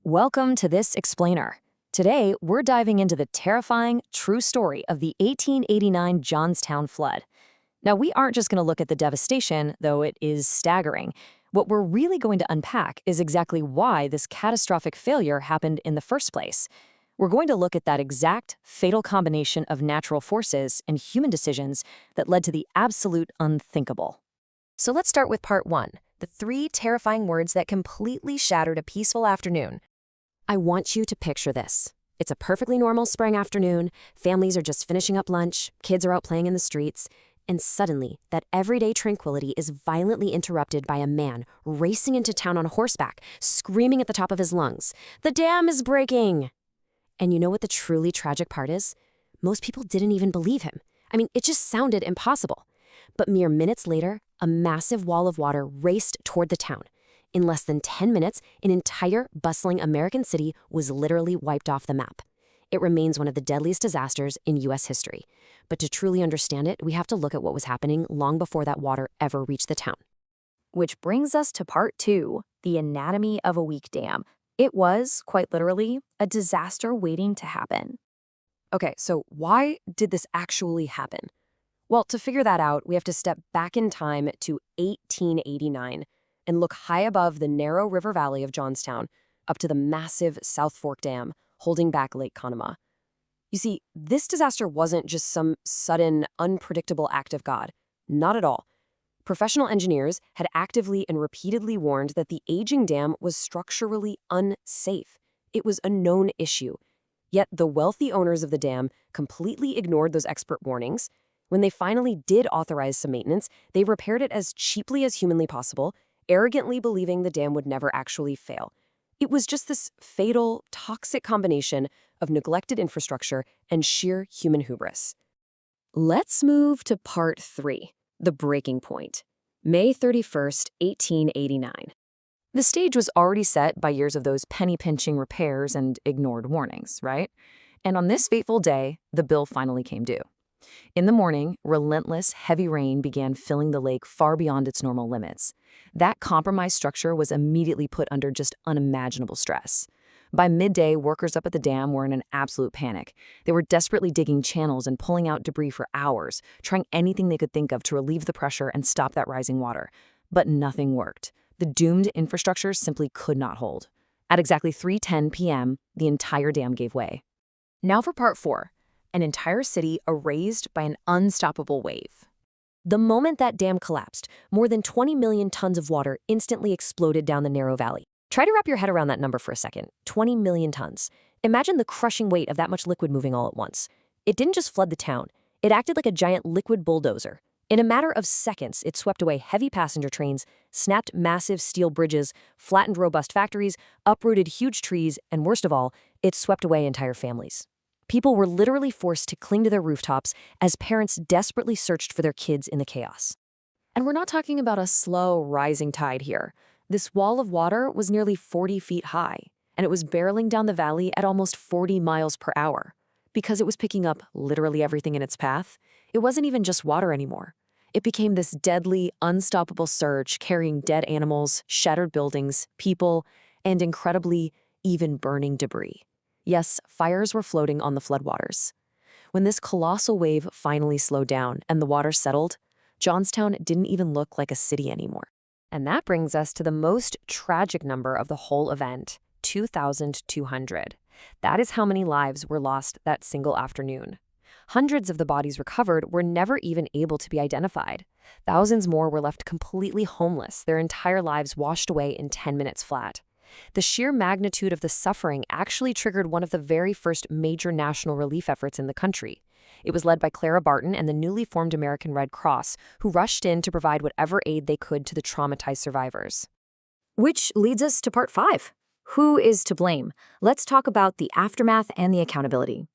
Welcome to this explainer. Today, we're diving into the terrifying, true story of the 1889 Johnstown Flood. Now, we aren't just going to look at the devastation, though it is staggering. What we're really going to unpack is exactly why this catastrophic failure happened in the first place. We're going to look at that exact, fatal combination of natural forces and human decisions that led to the absolute unthinkable. So let's start with part one, the 3 terrifying words that completely shattered a peaceful afternoon. I want you to picture this. It's a perfectly normal spring afternoon, families are just finishing up lunch, kids are out playing in the streets, and suddenly, that everyday tranquility is violently interrupted by a man racing into town on horseback, screaming at the top of his lungs, "The dam is breaking!" And you know what the truly tragic part is? Most people didn't even believe him. I mean, it just sounded impossible. But mere minutes later, a massive wall of water raced toward the town. In less than 10 minutes, an entire bustling American city was literally wiped off the map. It remains one of the deadliest disasters in U.S. history. But to truly understand it, we have to look at what was happening long before that water ever reached the town. Which brings us to part 2, the anatomy of a weak dam. It was, quite literally, a disaster waiting to happen. Okay, so why did this actually happen? Well, to figure that out, we have to step back in time to 1889 and look high above the narrow river valley of Johnstown up to the massive South Fork Dam holding back Lake Conemaugh. You see, this disaster wasn't just some sudden, unpredictable act of God. Not at all. Professional engineers had actively and repeatedly warned that the aging dam was structurally unsafe. It was a known issue. Yet the wealthy owners of the dam completely ignored those expert warnings. When they finally did authorize some maintenance, they repaired it as cheaply as humanly possible, arrogantly believing the dam would never actually fail. It was just this fatal, toxic combination of neglected infrastructure and sheer human hubris. Let's move to part 3, the breaking point. May 31st, 1889. The stage was already set by years of those penny-pinching repairs and ignored warnings, right? And on this fateful day, the bill finally came due. In the morning, relentless, heavy rain began filling the lake far beyond its normal limits. That compromised structure was immediately put under just unimaginable stress. By midday, workers up at the dam were in an absolute panic. They were desperately digging channels and pulling out debris for hours, trying anything they could think of to relieve the pressure and stop that rising water. But nothing worked. The doomed infrastructure simply could not hold. At exactly 3:10 p.m., the entire dam gave way. Now for part 4. An entire city erased by an unstoppable wave. The moment that dam collapsed, more than 20 million tons of water instantly exploded down the narrow valley. Try to wrap your head around that number for a second. 20 million tons. Imagine the crushing weight of that much liquid moving all at once. It didn't just flood the town. It acted like a giant liquid bulldozer. In a matter of seconds, it swept away heavy passenger trains, snapped massive steel bridges, flattened robust factories, uprooted huge trees, and worst of all, it swept away entire families. People were literally forced to cling to their rooftops as parents desperately searched for their kids in the chaos. And we're not talking about a slow, rising tide here. This wall of water was nearly 40 feet high, and it was barreling down the valley at almost 40 miles per hour. Because it was picking up literally everything in its path, it wasn't even just water anymore. It became this deadly, unstoppable surge carrying dead animals, shattered buildings, people, and incredibly, even burning debris. Yes, fires were floating on the floodwaters. When this colossal wave finally slowed down and the water settled, Johnstown didn't even look like a city anymore. And that brings us to the most tragic number of the whole event, 2,200. That is how many lives were lost that single afternoon. Hundreds of the bodies recovered were never even able to be identified. Thousands more were left completely homeless, their entire lives washed away in 10 minutes flat. The sheer magnitude of the suffering actually triggered one of the very first major national relief efforts in the country. It was led by Clara Barton and the newly formed American Red Cross, who rushed in to provide whatever aid they could to the traumatized survivors. Which leads us to part 5. Who is to blame? Let's talk about the aftermath and the accountability.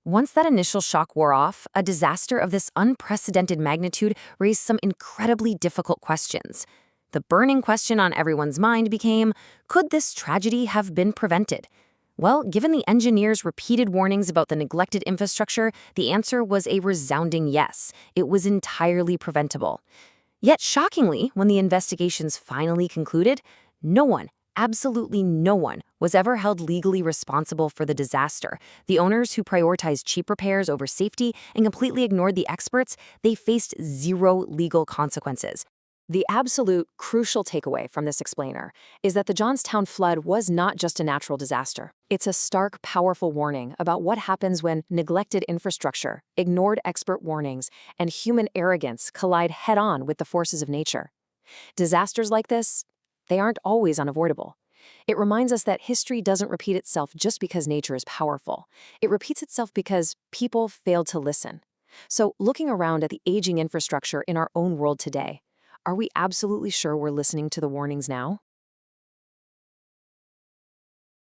Once that initial shock wore off, a disaster of this unprecedented magnitude raised some incredibly difficult questions. The burning question on everyone's mind became, could this tragedy have been prevented? Well, given the engineers' repeated warnings about the neglected infrastructure, the answer was a resounding yes. It was entirely preventable. Yet shockingly, when the investigations finally concluded, no one, Absolutely no one was ever held legally responsible for the disaster. The owners who prioritized cheap repairs over safety and completely ignored the experts, they faced zero legal consequences. The absolute crucial takeaway from this explainer is that the Johnstown flood was not just a natural disaster. It's a stark, powerful warning about what happens when neglected infrastructure, ignored expert warnings, and human arrogance collide head-on with the forces of nature. Disasters like this, they aren't always unavoidable. It reminds us that history doesn't repeat itself just because nature is powerful. It repeats itself because people failed to listen. So, looking around at the aging infrastructure in our own world today, are we absolutely sure we're listening to the warnings now?